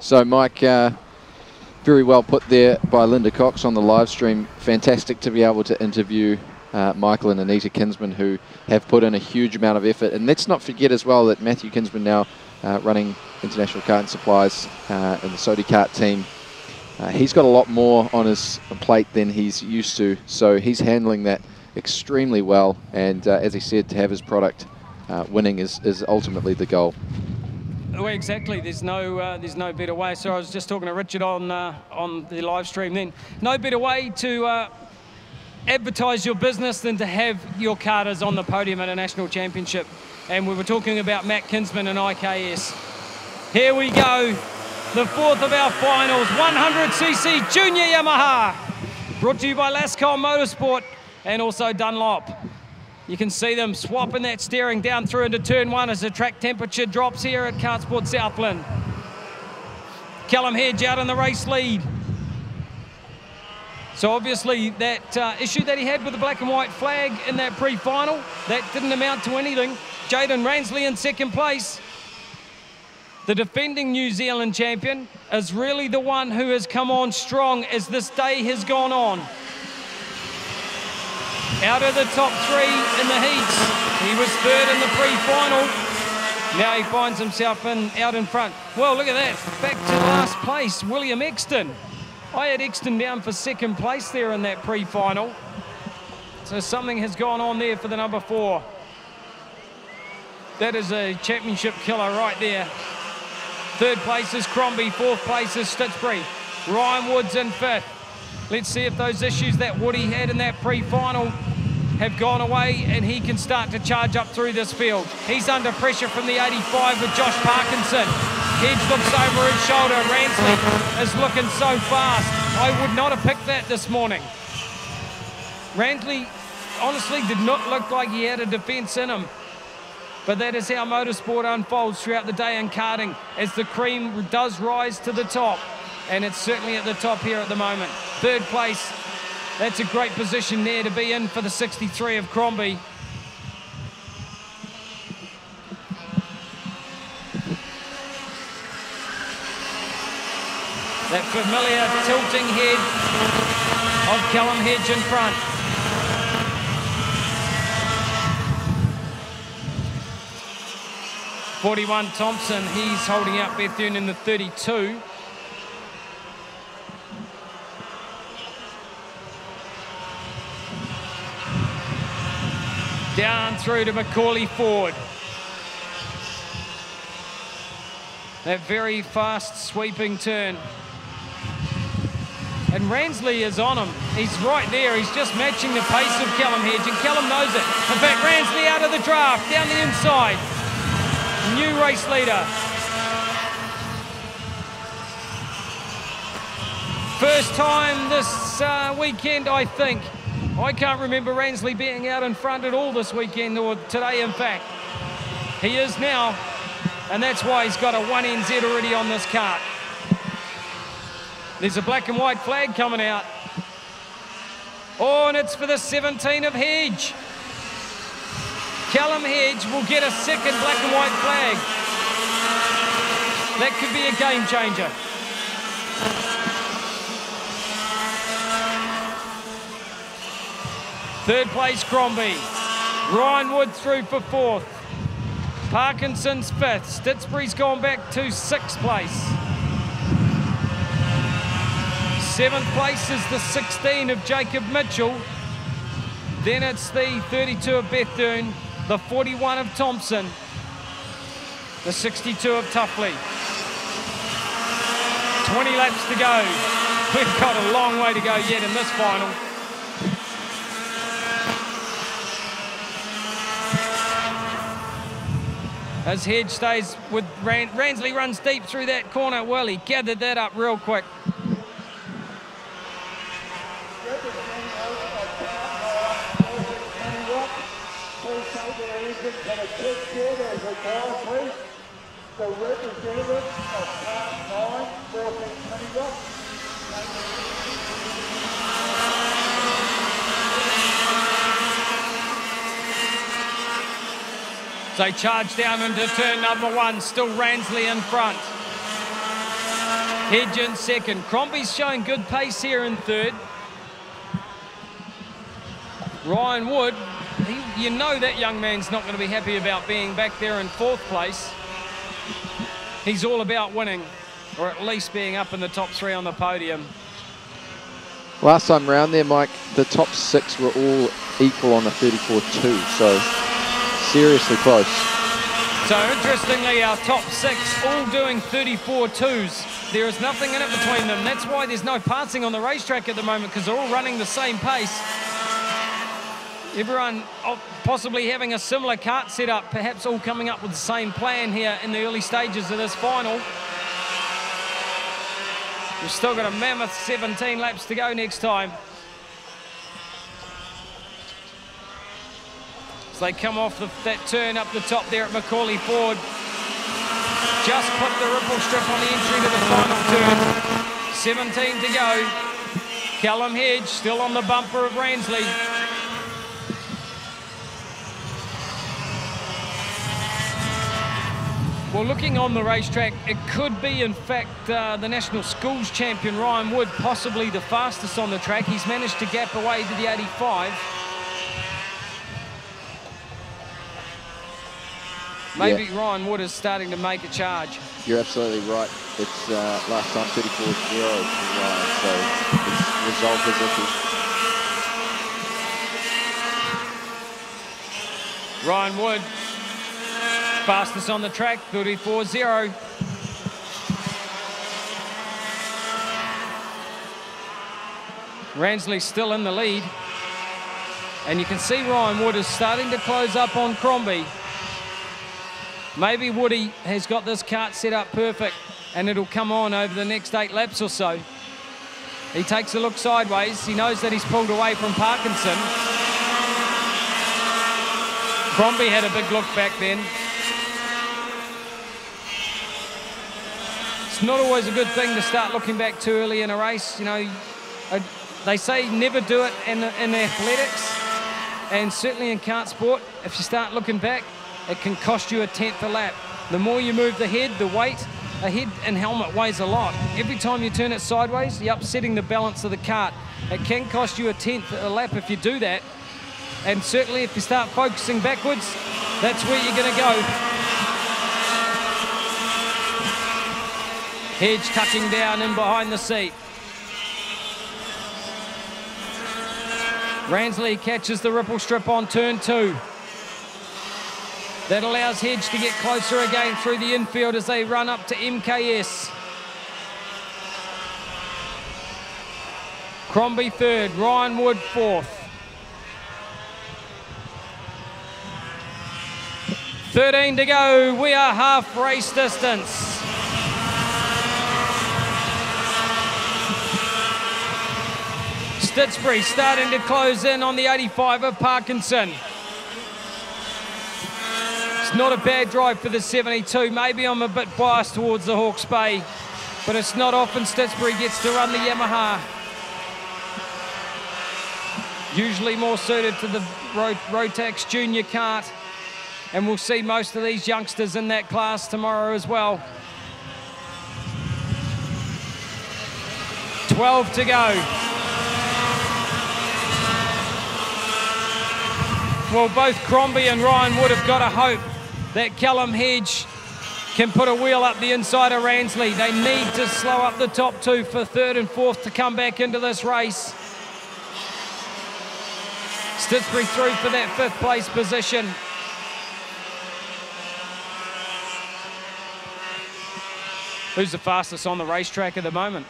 So, Mike, very well put there by Linda Cox on the live stream. Fantastic to be able to interview Michael and Anita Kinsman, who have put in a huge amount of effort. And let's not forget as well that Matthew Kinsman now running International Kart and Supplies in the Sodi Kart team. He's got a lot more on his plate than he's used to, so he's handling that extremely well. And as he said, to have his product winning is ultimately the goal. Well, exactly. There's no better way. So I was just talking to Richard on the live stream then. No better way to advertise your business than to have your karters on the podium at a national championship. And we were talking about Matt Kinsman and IKS. Here we go. The fourth of our finals, 100cc Junior Yamaha. Brought to you by Lascaux Motorsport and also Dunlop. You can see them swapping that steering down through into turn one as the track temperature drops here at KartSport Southland. Callum Hedge out in the race lead. So obviously that issue that he had with the black and white flag in that pre-final, that didn't amount to anything. Jaden Ransley in second place. The defending New Zealand champion is really the one who has come on strong as this day has gone on. Out of the top three in the heats. He was third in the pre-final. Now he finds himself out in front. Well, look at that. Back to last place, William Exton. I had Exton down for second place there in that pre-final. So something has gone on there for the number 4. That is a championship killer right there. Third place is Crombie, fourth place is Stitchbury. Ryan Woods in fifth. Let's see if those issues that Woody had in that pre-final have gone away and he can start to charge up through this field. He's under pressure from the 85 with Josh Parkinson. Hedge looks over his shoulder. Ransley is looking so fast. I would not have picked that this morning. Ransley honestly did not look like he had a defence in him. But that is how motorsport unfolds throughout the day in karting as the cream does rise to the top. And it's certainly at the top here at the moment. Third place, that's a great position there to be in for the 63 of Crombie. That familiar tilting head of Callum Hedge in front. .41 Thompson, he's holding out Bethune in the 32. Down through to Macaulay Ford. That very fast sweeping turn. And Ransley is on him. He's right there. He's just matching the pace of Callum Hedge, and Callum knows it. In fact, Ransley out of the draft, down the inside. New race leader. First time this weekend, I think. I can't remember Ransley being out in front at all this weekend, or today in fact. He is now, and that's why he's got a 1NZ already on this kart. There's a black and white flag coming out. Oh, and it's for the 17 of Hedge. Callum Hedge will get a second black and white flag. That could be a game changer. Third place, Crombie. Ryan Wood through for fourth. Parkinson's fifth. Stitsbury's gone back to sixth place. Seventh place is the 16 of Jacob Mitchell. Then it's the 32 of Bethune, the 41 of Thompson, the 62 of Tuffley. 20 laps to go. We've got a long way to go yet in this final. As Hedge stays with Ransley, runs deep through that corner. Well, he gathered that up real quick. They charge down into turn number 1, still Ransley in front. Hedge in second. Crombie's showing good pace here in third. Ryan Wood, you know that young man's not going to be happy about being back there in fourth place. He's all about winning, or at least being up in the top 3 on the podium. Last time round there, Mike, the top 6 were all equal on the 34.2, so seriously close. So interestingly, our top 6 all doing 34.2s. There is nothing in it between them. That's why there's no passing on the racetrack at the moment, because they're all running the same pace. Everyone possibly having a similar kart setup, perhaps all coming up with the same plan here in the early stages of this final. We've still got a mammoth 17 laps to go next time. As they come off that turn up the top there at Macaulay Ford. Just put the ripple strip on the entry to the final turn. 17 to go. Callum Hedge still on the bumper of Ransley. Well, looking on the racetrack, it could be, in fact, the National Schools champion, Ryan Wood, possibly the fastest on the track. He's managed to gap away to the 85. Maybe yeah. Ryan Wood is starting to make a charge. You're absolutely right. It's last time 34-0 so it's resolved his issue. Ryan Wood, fastest on the track, 34.0. Ransley still in the lead. And you can see Ryan Wood is starting to close up on Crombie. Maybe Woody has got this kart set up perfect and it'll come on over the next 8 laps or so. He takes a look sideways. He knows that he's pulled away from Parkinson. Crombie had a big look back then. It's not always a good thing to start looking back too early in a race. You know, they say never do it in athletics, and certainly in kart sport, if you start looking back, it can cost you a 10th a lap. The more you move the head, the weight, a head and helmet weighs a lot. Every time you turn it sideways, you're upsetting the balance of the kart. It can cost you a 10th a lap if you do that. And certainly if you start focusing backwards, that's where you're going to go. Hedge tucking down in behind the seat. Ransley catches the ripple strip on turn 2. That allows Hedge to get closer again through the infield as they run up to MKS. Crombie third, Ryan Wood fourth. 13 to go, we are half race distance. Stitsbury starting to close in on the 85 of Parkinson. It's not a bad drive for the 72. Maybe I'm a bit biased towards the Hawke's Bay, but it's not often Stitsbury gets to run the Yamaha. Usually more suited to the Rotax Junior kart, and we'll see most of these youngsters in that class tomorrow as well. 12 to go. Well, both Crombie and Ryan Wood have got to hope that Callum Hedge can put a wheel up the inside of Ransley. They need to slow up the top 2 for third and fourth to come back into this race. Stitsbury through for that 5th place position. Who's the fastest on the racetrack at the moment?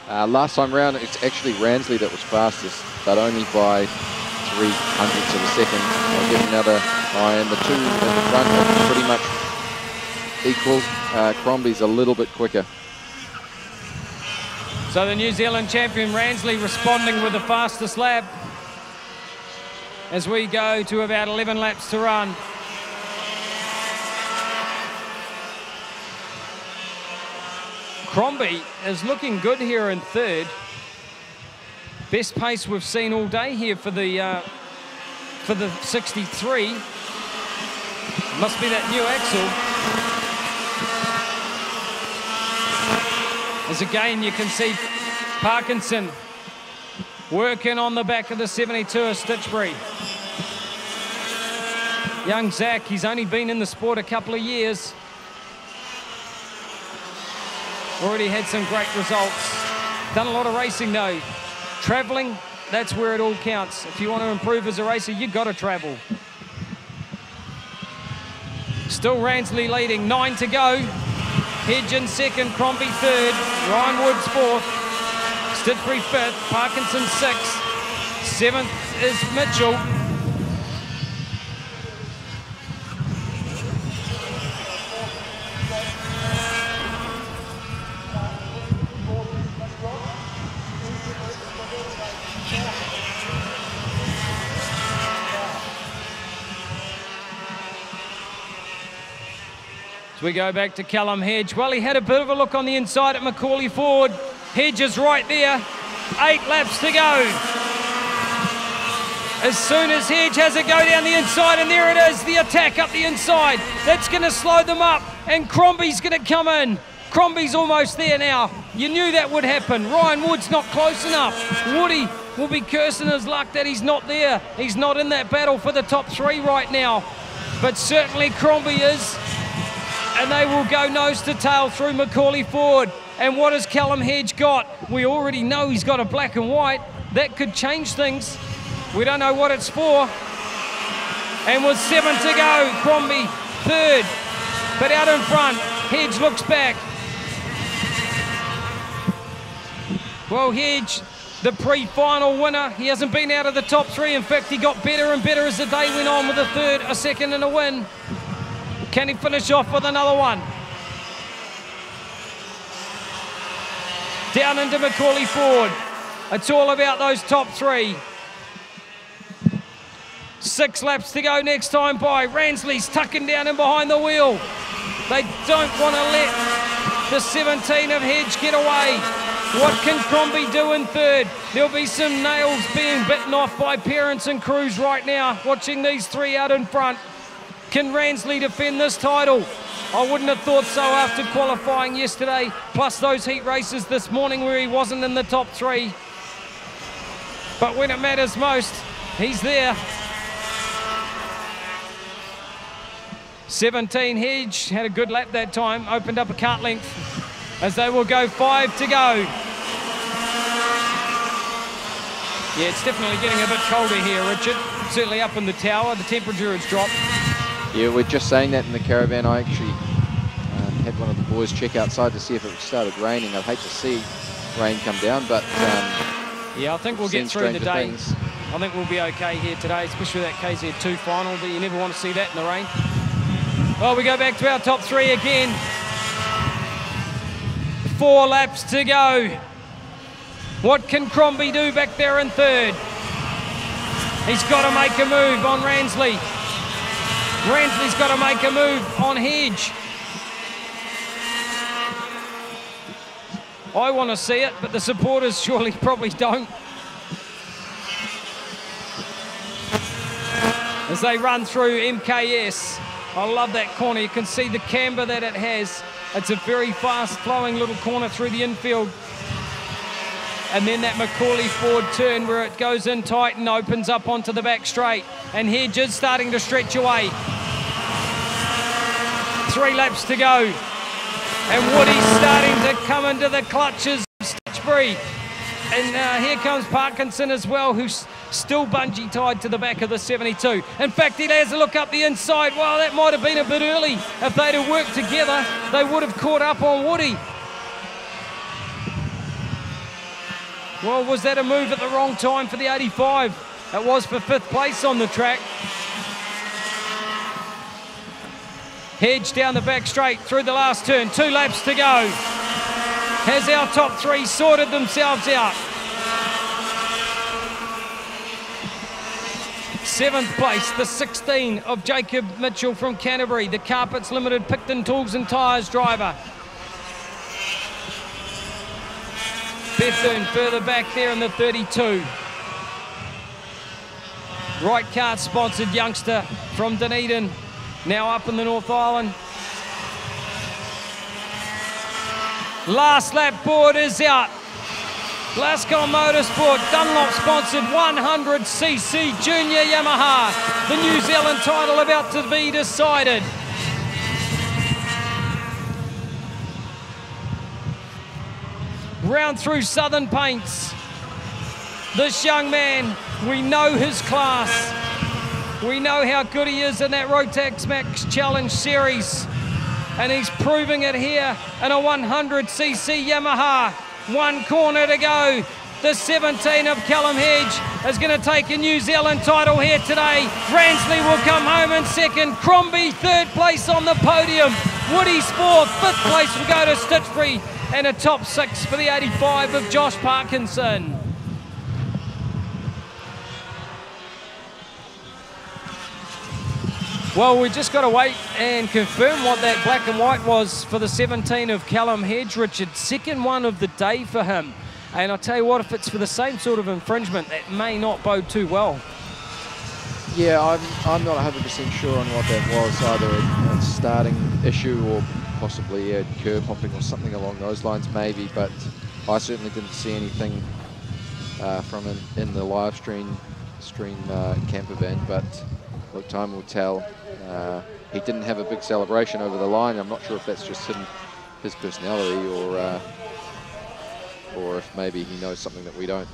Last time round, it's actually Ransley that was fastest, but only by 0.03 of a second. I'll get another eye, and the 2 at the front are pretty much equal. Crombie's a little bit quicker. So the New Zealand champion Ransley responding with the fastest lap as we go to about 11 laps to run. Crombie is looking good here in third. Best pace we've seen all day here for the 63. Must be that new axle. As again, you can see Parkinson working on the back of the 72 of Stitchbury. Young Zach, he's only been in the sport a couple of years. Already had some great results. Done a lot of racing though. Travelling, that's where it all counts. If you want to improve as a racer, you've got to travel. Still Ransley leading, 9 to go. Hedge in second, Crombie third, Ryan Woods fourth, Stitchbury fifth, Parkinson sixth, seventh is Mitchell. We go back to Callum Hedge. Well, he had a bit of a look on the inside at Macaulay Ford. Hedge is right there. 8 laps to go. As soon as Hedge has it go down the inside, and there it is, the attack up the inside. That's going to slow them up, and Crombie's going to come in. Crombie's almost there now. You knew that would happen. Ryan Wood's not close enough. Woody will be cursing his luck that he's not there. He's not in that battle for the top 3 right now. But certainly Crombie is. And they will go nose to tail through Macaulay Ford. And what has Callum Hedge got? We already know he's got a black and white. That could change things. We don't know what it's for. And with 7 to go, Crombie third. But out in front, Hedge looks back. Well, Hedge, the pre-final winner. He hasn't been out of the top 3. In fact, he got better and better as the day went on with a third, a second and a win. Can he finish off with another one? Down into Macaulay Ford. It's all about those top 3. 6 laps to go next time by. Ransley's tucking down in behind the wheel. They don't want to let the 17 of Hedge get away. What can Crombie do in third? There'll be some nails being bitten off by parents and crews right now, watching these 3 out in front. Can Ransley defend this title? I wouldn't have thought so after qualifying yesterday, plus those heat races this morning where he wasn't in the top 3. But when it matters most, he's there. 17 Hedge had a good lap that time, opened up a kart length as they will go 5 to go. Yeah, it's definitely getting a bit colder here, Richard. Certainly up in the tower, the temperature has dropped. Yeah, we're just saying that in the caravan. I actually had one of the boys check outside to see if it started raining. I'd hate to see rain come down, but yeah, I think we'll get through the day. Things. I think we'll be okay here today, especially that KZ2 final, but you never want to see that in the rain. Well, we go back to our top 3 again. 4 laps to go. What can Crombie do back there in third? He's got to make a move on Ransley. Ransley's got to make a move on Hedge. I want to see it, but the supporters surely probably don't. As they run through MKS. I love that corner. You can see the camber that it has. It's a very fast-flowing little corner through the infield. And then that Macaulay Ford turn where it goes in tight and opens up onto the back straight. And Hedge is starting to stretch away. 3 laps to go. And Woody's starting to come into the clutches of Stitchbury. And here comes Parkinson as well, who's still bungee tied to the back of the 72. In fact, he has a look up the inside. Well, that might have been a bit early. If they'd have worked together, they would have caught up on Woody. Well, was that a move at the wrong time for the 85? It was for 5th place on the track. Hedge down the back straight through the last turn. 2 laps to go. Has our top 3 sorted themselves out? 7th place, the 16 of Jacob Mitchell from Canterbury, the Carpets Limited Picton Tools and Tyres driver. Bethune further back there in the 32. Right Kart sponsored youngster from Dunedin, now up in the North Island. Last lap board is out. Glasgow Motorsport, Dunlop-sponsored 100cc Junior Yamaha. The New Zealand title about to be decided. Round through Southern Paints. This young man, we know his class. We know how good he is in that Rotax Max Challenge Series. And he's proving it here in a 100cc Yamaha. One corner to go. The 17 of Callum Hedge is going to take a New Zealand title here today. Ransley will come home in second. Crombie, third place on the podium. Woody's fourth. Fifth place will go to Stitchbury. And a top 6 for the 85 of Josh Parkinson. Well, we just got to wait and confirm what that black and white was for the 17 of Callum Hedge, Richard. Second one of the day for him. And I'll tell you what, if it's for the same sort of infringement, that may not bode too well. Yeah, I'm not 100% sure on what that was, either a starting issue or possibly a curb hopping or something along those lines maybe, but I certainly didn't see anything from in the live stream camper van, but look, time will tell. He didn't have a big celebration over the line. I'm not sure if that's just his personality or if maybe he knows something that we don't.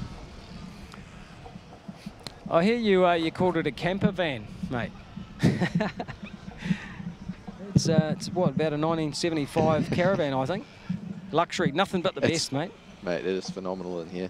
I hear you called it a camper van, mate. It's what, about a 1975 caravan, I think. Luxury, nothing but the best, mate. Mate, it is phenomenal in here.